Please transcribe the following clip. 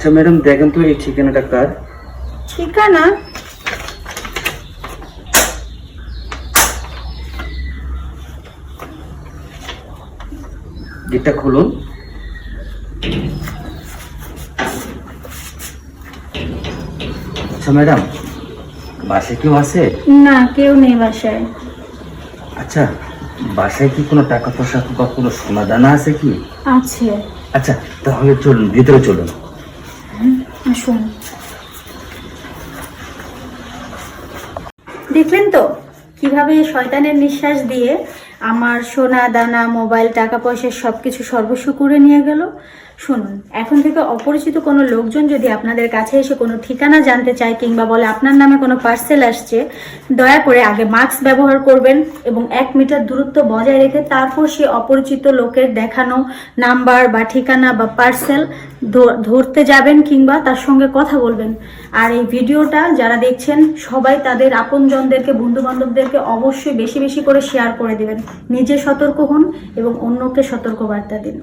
আচ্ছা ম্যাডাম, দেখেন তো এই ঠিকানাটা কার? ঠিকানা? গেটটা খুলুন। আচ্ছা ম্যাডাম, বাসায় কেউ আছে? না, কেউ নেই বাসায়। আচ্ছা, বাসায় কি কোনো টাকা পয়সা বা কোনো সোনা দানা আছে কি? আছে। আচ্ছা তাহলে চলুন, ভিতরে চলুন। আসুন। দেখলেন তো কিভাবে শয়তানের নিঃশ্বাস দিয়ে আমার সোনা দানা, মোবাইল, টাকা পয়সা সবকিছু সর্বস্ব করে নিয়ে গেল। শুনুন, এখন থেকে অপরিচিত কোনো লোকজন যদি আপনাদের কাছে এসে কোনো ঠিকানা জানতে চায় কিংবা বলে আপনার নামে কোনো পার্সেল আসছে, দয়া করে আগে মাস্ক ব্যবহার করবেন এবং 1 মিটার দূরত্ব বজায় রেখে তারপর সে অপরিচিত লোকের দেখানো নাম্বার বা ঠিকানা বা পার্সেল ধরতে যাবেন কিংবা তার সঙ্গে কথা বলবেন। আর এই ভিডিওটা যারা দেখছেন সবাই তাদের আপনজনদেরকে, বন্ধু বান্ধবদেরকে অবশ্যই বেশি বেশি করে শেয়ার করে দিবেন। নিজে সতর্ক হন এবং অন্যকে সতর্ক বার্তা দিন।